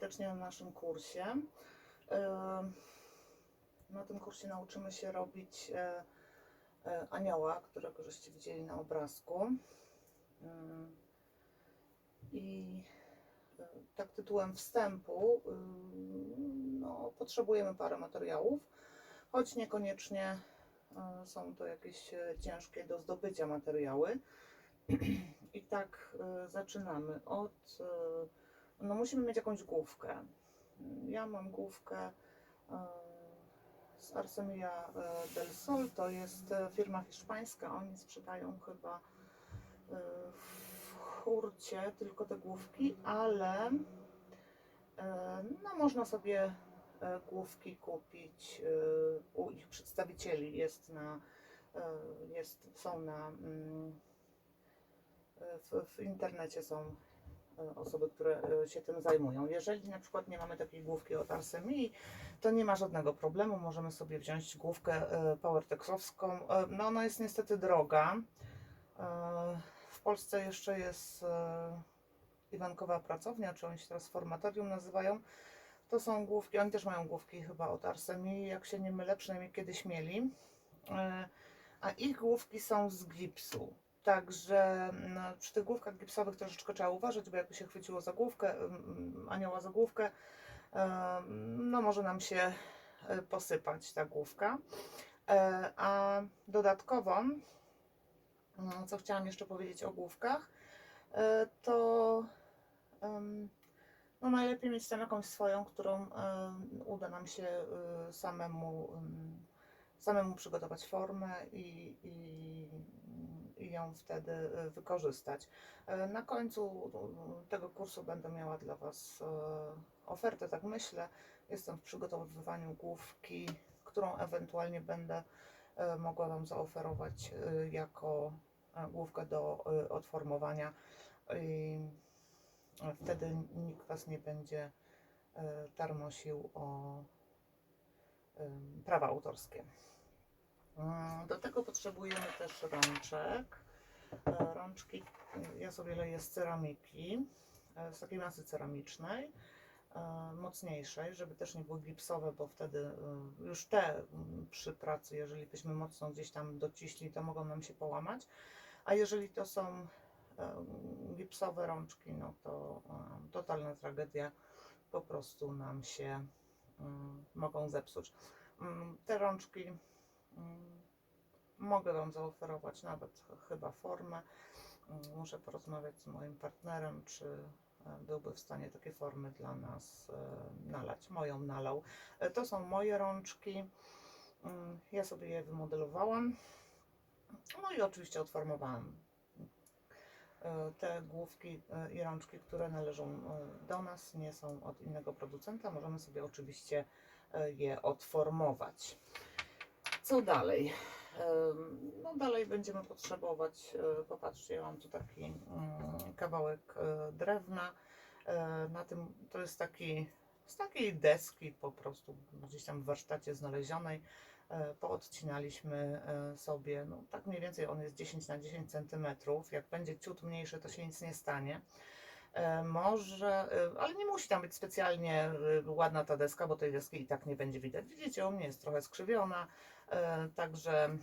serdecznie na naszym kursie. Na tym kursie nauczymy się robić anioła, którego żeście widzieli na obrazku. I tak tytułem wstępu, no, potrzebujemy parę materiałów, choć niekoniecznie są to jakieś ciężkie do zdobycia materiały. I tak zaczynamy od, no musimy mieć jakąś główkę. Ja mam główkę z Arsemilla del Sol, to jest firma hiszpańska, oni sprzedają chyba w hurcie tylko te główki, ale no, można sobie główki kupić u ich przedstawicieli. Są w internecie są osoby, które się tym zajmują. Jeżeli na przykład nie mamy takiej główki od Arsemii, to nie ma żadnego problemu. Możemy sobie wziąć główkę PowerTexowską. No ona jest niestety droga. W Polsce jeszcze jest Iwankowa Pracownia, czy oni się teraz Formatorium nazywają. To są główki, oni też mają główki chyba od Arsemii, jak się nie mylę, przynajmniej kiedyś mieli. A ich główki są z gipsu. Także no, przy tych główkach gipsowych troszeczkę trzeba uważać, bo jakby się chwyciło za główkę, anioła za główkę, no może nam się posypać ta główka. A dodatkowo, co chciałam jeszcze powiedzieć o główkach, to no najlepiej mieć tam jakąś swoją, którą uda nam się samemu przygotować formę i ją wtedy wykorzystać. Na końcu tego kursu będę miała dla Was ofertę, tak myślę. Jestem w przygotowywaniu główki, którą ewentualnie będę mogła Wam zaoferować jako główkę do odformowania. I wtedy nikt Was nie będzie tarmosił o prawa autorskie. Do tego potrzebujemy też rączek. Rączki ja sobie leję z ceramiki, z takiej masy ceramicznej, mocniejszej, żeby też nie były gipsowe, bo wtedy już te przy pracy, jeżeli byśmy mocno gdzieś tam dociśli, to mogą nam się połamać. A jeżeli to są gipsowe rączki, no to totalna tragedia, po prostu nam się mogą zepsuć. Te rączki mogę Wam zaoferować nawet chyba formę. Muszę porozmawiać z moim partnerem, czy byłby w stanie takie formy dla nas nalać. Moją nalał. To są moje rączki. Ja sobie je wymodelowałam. No i oczywiście odformowałam. Te główki i rączki, które należą do nas, nie są od innego producenta. Możemy sobie oczywiście je odformować. Co dalej? No dalej będziemy potrzebować, popatrzcie, ja mam tu taki kawałek drewna. Na tym to jest z takiej deski po prostu gdzieś tam w warsztacie znalezionej. Poodcinaliśmy sobie, no tak mniej więcej on jest 10 na 10 cm. Jak będzie ciut mniejszy, to się nic nie stanie. Może, ale nie musi tam być specjalnie ładna ta deska, bo tej deski i tak nie będzie widać. Widzicie, u mnie jest trochę skrzywiona, także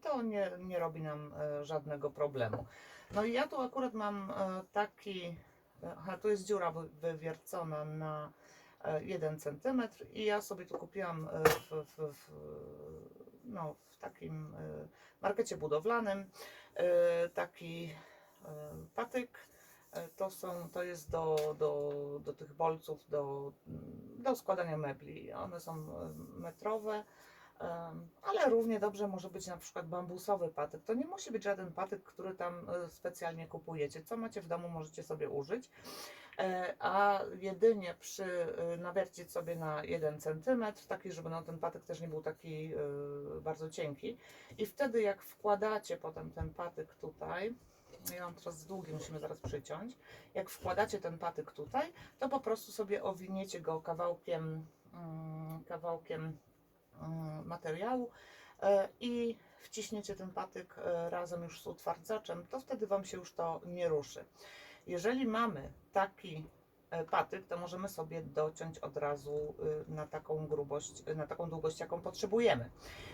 to nie robi nam żadnego problemu. No i ja tu akurat mam taki, tu jest dziura wywiercona na 1 cm i ja sobie tu kupiłam w takim markecie budowlanym taki patyk. To jest do tych bolców, do składania mebli. One są metrowe, ale równie dobrze może być na przykład bambusowy patyk. To nie musi być żaden patyk, który tam specjalnie kupujecie. Co macie w domu, możecie sobie użyć. A jedynie nawiercić sobie na 1 cm, taki, żeby no, ten patyk też nie był taki bardzo cienki. I wtedy jak wkładacie potem ten patyk tutaj, ja mam teraz długi, musimy zaraz przyciąć. Jak wkładacie ten patyk tutaj, to po prostu sobie owiniecie go kawałkiem materiału i wciśniecie ten patyk razem już z utwardzaczem, to wtedy Wam się już to nie ruszy. Jeżeli mamy taki patyk, to możemy sobie dociąć od razu na taką grubość, na taką długość, jaką potrzebujemy.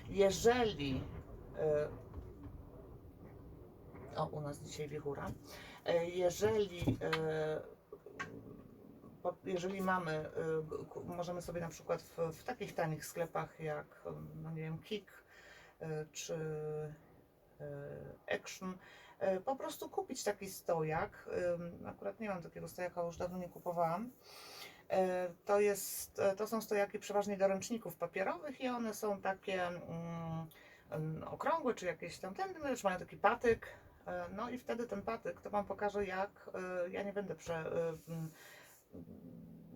Jeżeli u nas dzisiaj wichura. Jeżeli mamy, możemy sobie na przykład w takich tanich sklepach jak, no nie wiem, Kik czy Action, po prostu kupić taki stojak. Akurat nie mam takiego stojaka, już dawno nie kupowałam. To są stojaki przeważnie do ręczników papierowych i one są takie okrągłe, czy jakieś tam, też mają taki patyk. No i wtedy ten patyk, to Wam pokażę jak, ja nie będę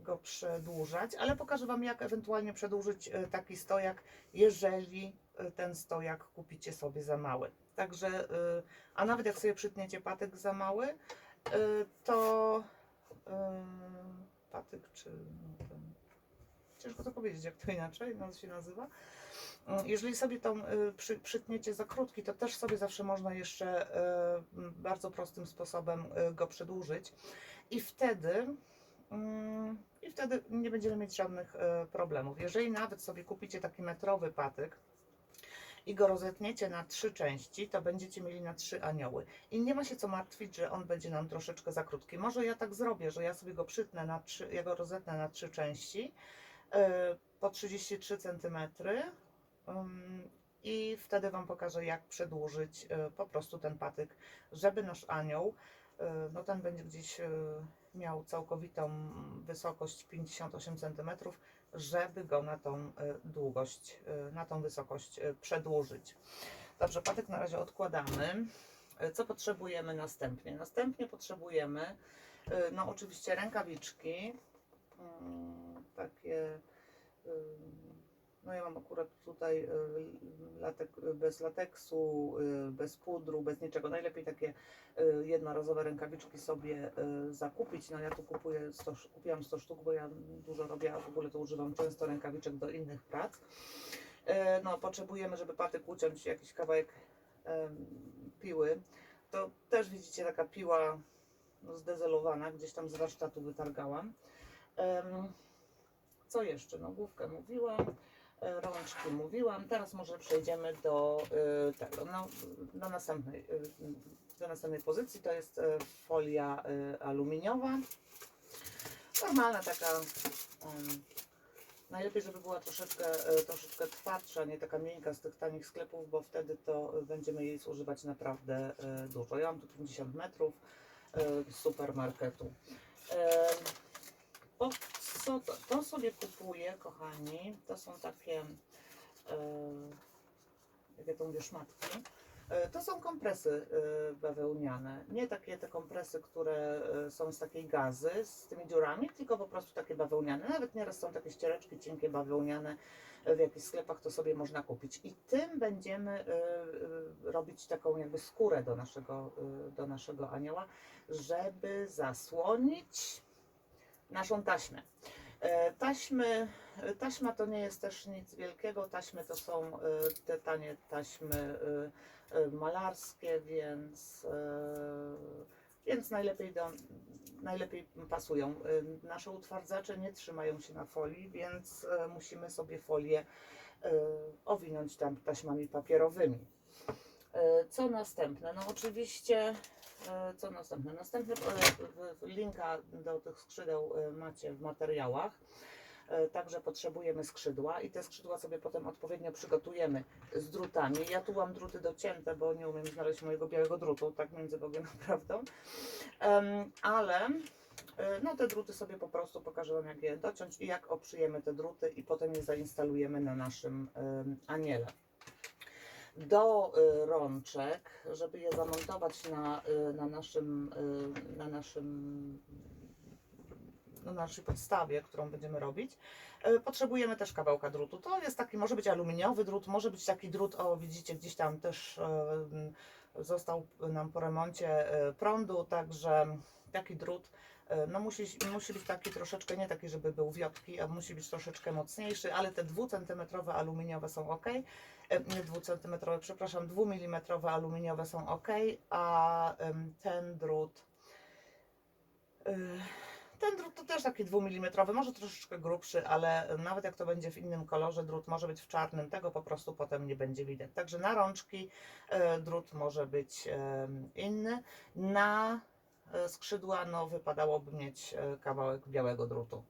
go przedłużać, ale pokażę Wam jak ewentualnie przedłużyć taki stojak, jeżeli ten stojak kupicie sobie za mały. Także, a nawet jak sobie przytniecie patyk za mały, to patyk czy ciężko to powiedzieć, jak to inaczej się nazywa. Jeżeli sobie tą przytniecie za krótki, to też sobie zawsze można jeszcze bardzo prostym sposobem go przedłużyć i wtedy nie będziemy mieć żadnych problemów. Jeżeli nawet sobie kupicie taki metrowy patyk i go rozetniecie na 3 części, to będziecie mieli na 3 anioły. I nie ma się co martwić, że on będzie nam troszeczkę za krótki. Może ja tak zrobię, że ja sobie go przytnę na 3, ja go rozetnę na 3 części po 33 cm. I wtedy Wam pokażę, jak przedłużyć po prostu ten patyk, żeby nasz anioł, no ten będzie gdzieś miał całkowitą wysokość 58 cm, żeby go na tą długość, na tą wysokość przedłużyć. Dobrze, patyk na razie odkładamy. Co potrzebujemy następnie? Następnie potrzebujemy, no oczywiście rękawiczki, takie, no ja mam akurat tutaj bez lateksu, bez pudru, bez niczego. Najlepiej takie jednorazowe rękawiczki sobie zakupić. No ja tu kupiłam 100 sztuk, bo ja dużo robię, a w ogóle to używam często rękawiczek do innych prac. No potrzebujemy, żeby patyk uciąć, jakiś kawałek piły. To też widzicie, taka piła zdezelowana, gdzieś tam z warsztatu wytargałam. Co jeszcze? No główkę mówiłam, rączki mówiłam. Teraz może przejdziemy do tego, no, do następnej pozycji. To jest folia aluminiowa. Normalna taka, najlepiej żeby była troszeczkę twardsza, nie taka miękka z tych tanich sklepów, bo wtedy to będziemy jej zużywać naprawdę dużo. Ja mam tu 50 metrów z supermarketu. Co to sobie kupuję, kochani, to są takie, jak ja to mówię, szmatki. To są kompresy bawełniane, nie takie te kompresy, które są z takiej gazy, z tymi dziurami, tylko po prostu takie bawełniane. Nawet nieraz są takie ściereczki cienkie bawełniane, w jakichś sklepach to sobie można kupić. I tym będziemy robić taką jakby skórę do naszego anioła, żeby zasłonić naszą taśmę. Taśma to nie jest też nic wielkiego, taśmy to są te tanie taśmy malarskie, więc najlepiej pasują. Nasze utwardzacze nie trzymają się na folii, więc musimy sobie folię owinąć tam taśmami papierowymi. Co następne? No oczywiście, co następne? Linka do tych skrzydeł macie w materiałach. Także potrzebujemy skrzydła i te skrzydła sobie potem odpowiednio przygotujemy z drutami. Ja tu mam druty docięte, bo nie umiem znaleźć mojego białego drutu, tak między Bogiem a prawdą. Ale no te druty sobie po prostu pokażę Wam, jak je dociąć i jak oprzyjemy te druty i potem je zainstalujemy na naszym aniele. Do rączek, żeby je zamontować na naszej podstawie, którą będziemy robić, potrzebujemy też kawałka drutu. To jest taki, może być aluminiowy drut, może być taki drut, o widzicie, gdzieś tam też został nam po remoncie prądu, także taki drut no musi być taki troszeczkę, nie taki, żeby był wiotki, a musi być troszeczkę mocniejszy, ale te 2-centymetrowe aluminiowe są ok, nie 2-centymetrowe, przepraszam, 2-milimetrowe aluminiowe są ok, a ten drut Ten drut to też taki 2 mm, może troszeczkę grubszy, ale nawet jak to będzie w innym kolorze, drut może być w czarnym, tego po prostu potem nie będzie widać. Także na rączki drut może być inny. Na skrzydła no, wypadałoby mieć kawałek białego drutu.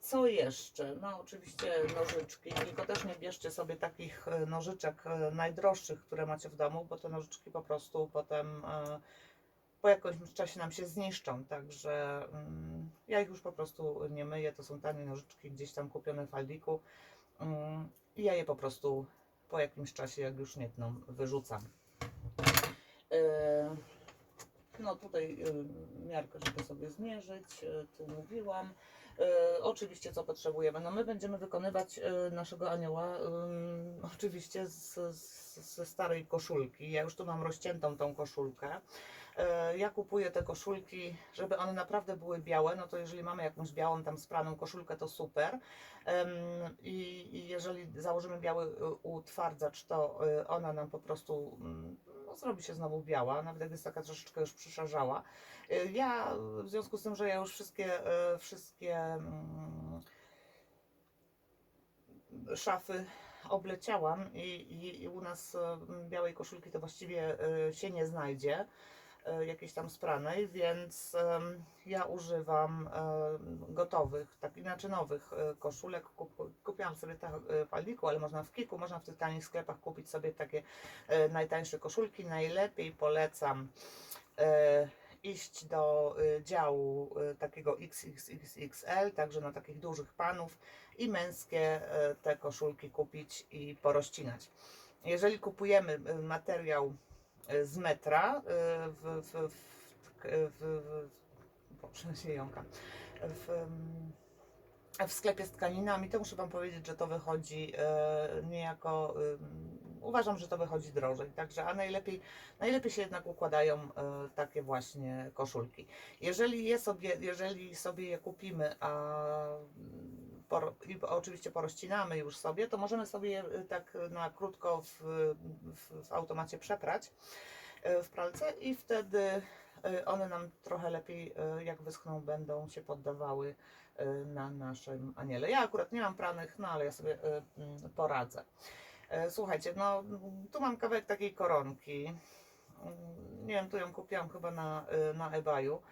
Co jeszcze? No oczywiście nożyczki, tylko też nie bierzcie sobie takich nożyczek najdroższych, które macie w domu, bo te nożyczki po prostu potem po jakimś czasie nam się zniszczą, także ja ich już po prostu nie myję, to są tanie nożyczki gdzieś tam kupione w Aldiku i ja je po prostu po jakimś czasie, jak już nie tną, wyrzucam. No tutaj miarkę, żeby sobie zmierzyć, tu mówiłam. Oczywiście co potrzebujemy? No my będziemy wykonywać naszego anioła oczywiście ze starej koszulki. Ja już tu mam rozciętą tą koszulkę. Ja kupuję te koszulki, żeby one naprawdę były białe, no to jeżeli mamy jakąś białą tam spraną koszulkę, to super. I jeżeli założymy biały utwardzacz, to ona nam po prostu no, zrobi się znowu biała, nawet jak jest taka troszeczkę już przyszarzała. Ja w związku z tym, że ja już wszystkie szafy obleciałam i u nas białej koszulki to właściwie się nie znajdzie, jakiejś tam spranej, więc ja używam gotowych, tak inaczej nowych koszulek. Kupiłam sobie tak w Aldiku, ale można w Kiku, można w tych tanich sklepach kupić sobie takie najtańsze koszulki. Najlepiej polecam iść do działu takiego XXXL, także na takich dużych panów i męskie te koszulki kupić i porozcinać. Jeżeli kupujemy materiał z metra w sklepie z tkaninami, to muszę Wam powiedzieć, że to wychodzi niejako, uważam, że to wychodzi drożej, także a najlepiej się jednak układają takie właśnie koszulki. Jeżeli sobie je kupimy, i oczywiście porozcinamy już sobie, to możemy sobie je tak na krótko w automacie przeprać w pralce i wtedy one nam trochę lepiej, jak wyschną, będą się poddawały na naszym aniele. Ja akurat nie mam pranych, no ale ja sobie poradzę. Słuchajcie, no tu mam kawałek takiej koronki. Nie wiem, tu ją kupiłam chyba na eBayu.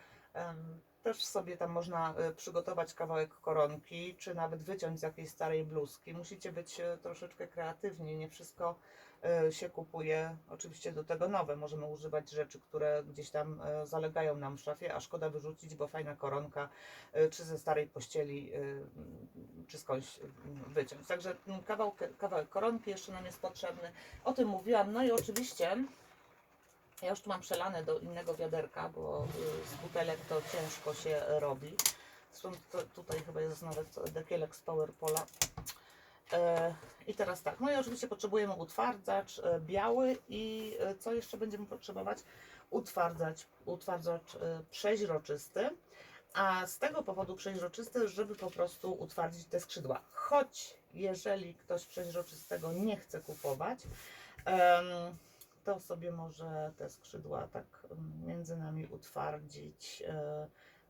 Też sobie tam można przygotować kawałek koronki, czy nawet wyciąć z jakiejś starej bluzki. Musicie być troszeczkę kreatywni, nie wszystko się kupuje oczywiście do tego nowe. Możemy używać rzeczy, które gdzieś tam zalegają nam w szafie, a szkoda wyrzucić, bo fajna koronka, czy ze starej pościeli, czy skądś wyciąć. Także kawałek koronki jeszcze nam jest potrzebny. O tym mówiłam. No i oczywiście ja już tu mam przelane do innego wiaderka, bo z butelek to ciężko się robi. Zresztą tutaj chyba jest nawet dekielek z Powerpola. I teraz tak, no i oczywiście potrzebujemy utwardzacz biały i co jeszcze będziemy potrzebować? Utwardzacz przeźroczysty. A z tego powodu przeźroczysty, żeby po prostu utwardzić te skrzydła. Choć jeżeli ktoś przeźroczystego nie chce kupować, to sobie może te skrzydła tak między nami utwardzić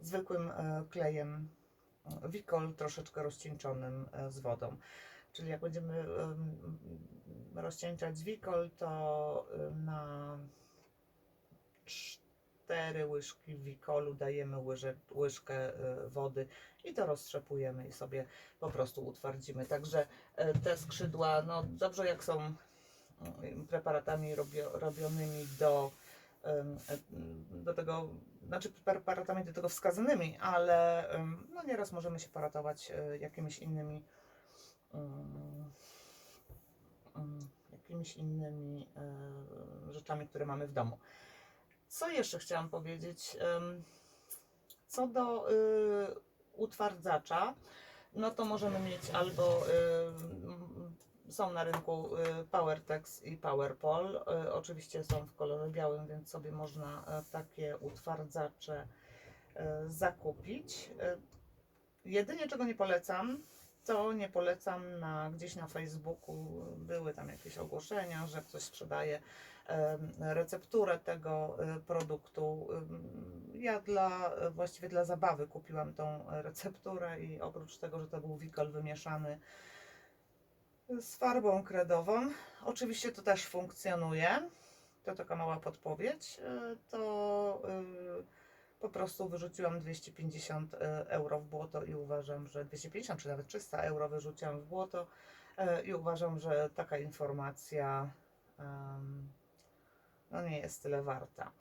zwykłym klejem Wicol, troszeczkę rozcieńczonym z wodą. Czyli jak będziemy rozcieńczać Wicol, to na 4 łyżki Wicolu dajemy łyżkę wody i to roztrzepujemy i sobie po prostu utwardzimy. Także te skrzydła, no dobrze jak są preparatami robionymi do tego, znaczy preparatami do tego wskazanymi, ale no nieraz możemy się poratować jakimiś innymi rzeczami, które mamy w domu. Co jeszcze chciałam powiedzieć? Co do utwardzacza, no to możemy mieć albo są na rynku PowerTex i PowerPol. Oczywiście są w kolorze białym, więc sobie można takie utwardzacze zakupić. Jedynie czego nie polecam, to nie polecam. Gdzieś na Facebooku były tam jakieś ogłoszenia, że ktoś sprzedaje recepturę tego produktu. Ja właściwie dla zabawy kupiłam tą recepturę i oprócz tego, że to był wikol wymieszany z farbą kredową, oczywiście to też funkcjonuje, to taka mała podpowiedź, to po prostu wyrzuciłam 250 euro w błoto i uważam, że 250 czy nawet 300 euro wyrzuciłam w błoto i uważam, że taka informacja no nie jest tyle warta.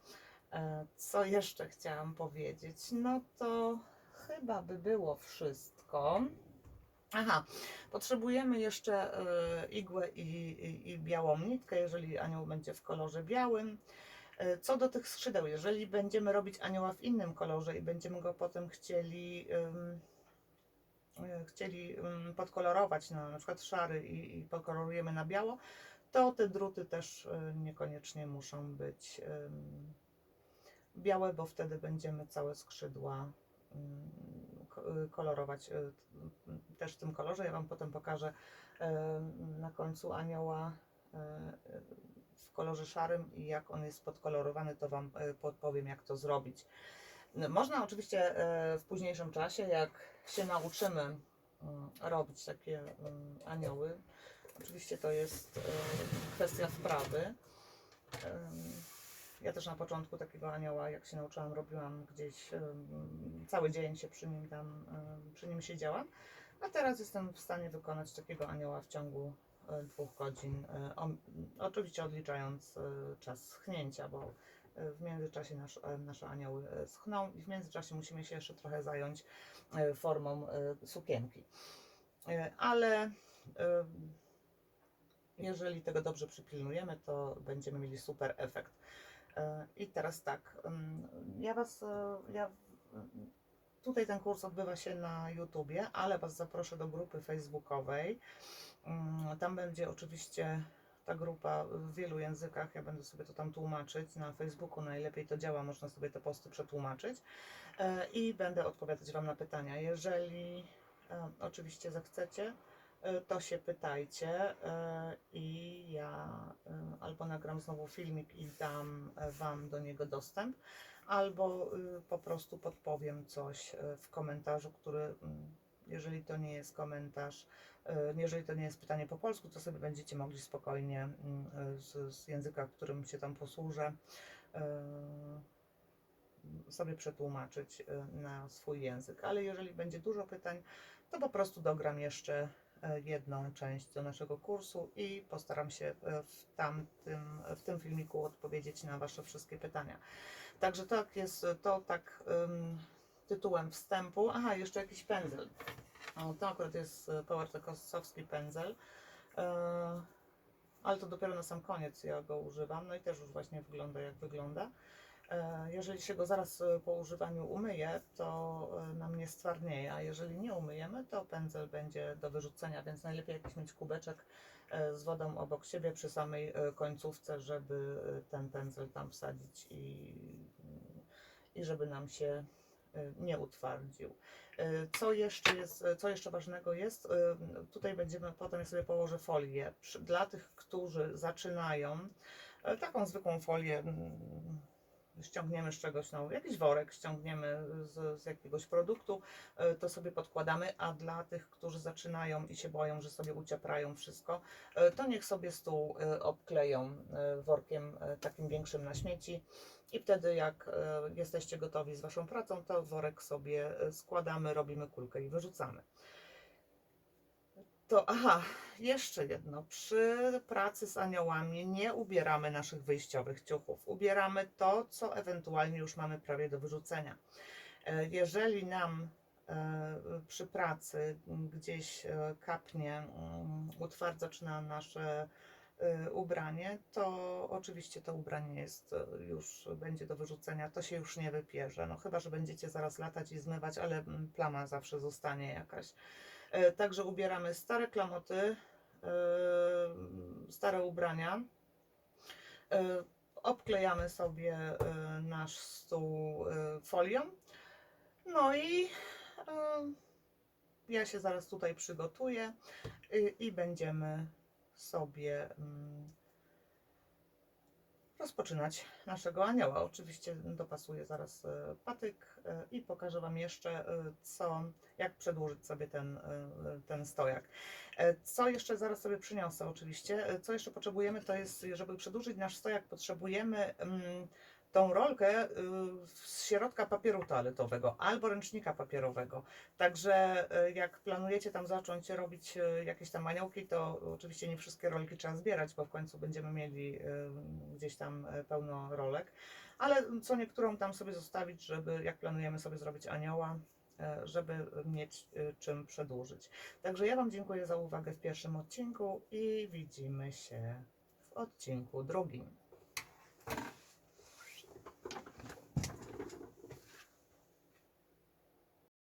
Co jeszcze chciałam powiedzieć? No to chyba by było wszystko. Aha, potrzebujemy jeszcze igłę i białą nitkę, jeżeli anioł będzie w kolorze białym. Co do tych skrzydeł, jeżeli będziemy robić anioła w innym kolorze i będziemy go potem chcieli podkolorować na przykład szary i podkolorujemy na biało, to te druty też niekoniecznie muszą być białe, bo wtedy będziemy całe skrzydła kolorować też w tym kolorze. Ja Wam potem pokażę na końcu anioła w kolorze szarym i jak on jest podkolorowany, to Wam podpowiem, jak to zrobić. Można oczywiście w późniejszym czasie, jak się nauczymy robić takie anioły, oczywiście to jest kwestia wprawy. Ja też na początku takiego anioła, jak się nauczyłam, robiłam gdzieś cały dzień się przy nim siedziałam, a teraz jestem w stanie wykonać takiego anioła w ciągu 2 godzin, oczywiście odliczając czas schnięcia, bo w międzyczasie nasze anioły schną i w międzyczasie musimy się jeszcze trochę zająć formą sukienki. Ale jeżeli tego dobrze przypilnujemy, to będziemy mieli super efekt. I teraz tak, tutaj ten kurs odbywa się na YouTubie, ale Was zaproszę do grupy facebookowej. Tam będzie oczywiście ta grupa w wielu językach, ja będę sobie to tam tłumaczyć. Na Facebooku najlepiej to działa, można sobie te posty przetłumaczyć i będę odpowiadać Wam na pytania. Jeżeli oczywiście zechcecie, to się pytajcie i ja albo nagram znowu filmik i dam Wam do niego dostęp, albo po prostu podpowiem coś w komentarzu, który, jeżeli to nie jest komentarz, jeżeli to nie jest pytanie po polsku, to sobie będziecie mogli spokojnie z języka, którym się tam posłużę, sobie przetłumaczyć na swój język. Ale jeżeli będzie dużo pytań, to po prostu dogram jeszcze jedną część do naszego kursu i postaram się w tym filmiku odpowiedzieć na Wasze wszystkie pytania. Także tak jest, to tak tytułem wstępu. Aha, jeszcze jakiś pędzel. O, to akurat jest Powertexowski pędzel, ale to dopiero na sam koniec ja go używam, no i też już właśnie wygląda jak wygląda. Jeżeli się go zaraz po używaniu umyje, to nam nie stwardnieje, a jeżeli nie umyjemy, to pędzel będzie do wyrzucenia, więc najlepiej jakiś mieć kubeczek z wodą obok siebie przy samej końcówce, żeby ten pędzel tam wsadzić i żeby nam się nie utwardził. Co jeszcze ważnego jest, tutaj potem ja sobie położę folię. Dla tych, którzy zaczynają, taką zwykłą folię ściągniemy z czegoś, no, jakiś worek ściągniemy z jakiegoś produktu, to sobie podkładamy, a dla tych, którzy zaczynają i się boją, że sobie uciaprają wszystko, to niech sobie stół obkleją workiem takim większym na śmieci i wtedy jak jesteście gotowi z Waszą pracą, to worek sobie składamy, robimy kulkę i wyrzucamy. Aha, jeszcze jedno. Przy pracy z aniołami nie ubieramy naszych wyjściowych ciuchów. Ubieramy to, co ewentualnie już mamy prawie do wyrzucenia. Jeżeli nam przy pracy gdzieś kapnie utwardzacz na nasze ubranie, to oczywiście to ubranie już będzie do wyrzucenia, to się już nie wypierze. No chyba że będziecie zaraz latać i zmywać, ale plama zawsze zostanie jakaś. Także ubieramy stare klamoty, stare ubrania, obklejamy sobie nasz stół folią, no i ja się zaraz tutaj przygotuję i będziemy sobie rozpoczynać naszego anioła. Oczywiście dopasuję zaraz patyk i pokażę Wam jeszcze, jak przedłużyć sobie ten stojak. Co jeszcze zaraz sobie przyniosę oczywiście. Co jeszcze potrzebujemy, to jest, żeby przedłużyć nasz stojak, potrzebujemy tą rolkę z środka papieru toaletowego albo ręcznika papierowego. Także jak planujecie tam zacząć robić jakieś tam aniołki, to oczywiście nie wszystkie rolki trzeba zbierać, bo w końcu będziemy mieli gdzieś tam pełno rolek, ale co niektórą tam sobie zostawić, żeby jak planujemy sobie zrobić anioła, żeby mieć czym przedłużyć. Także ja Wam dziękuję za uwagę w pierwszym odcinku i widzimy się w odcinku drugim.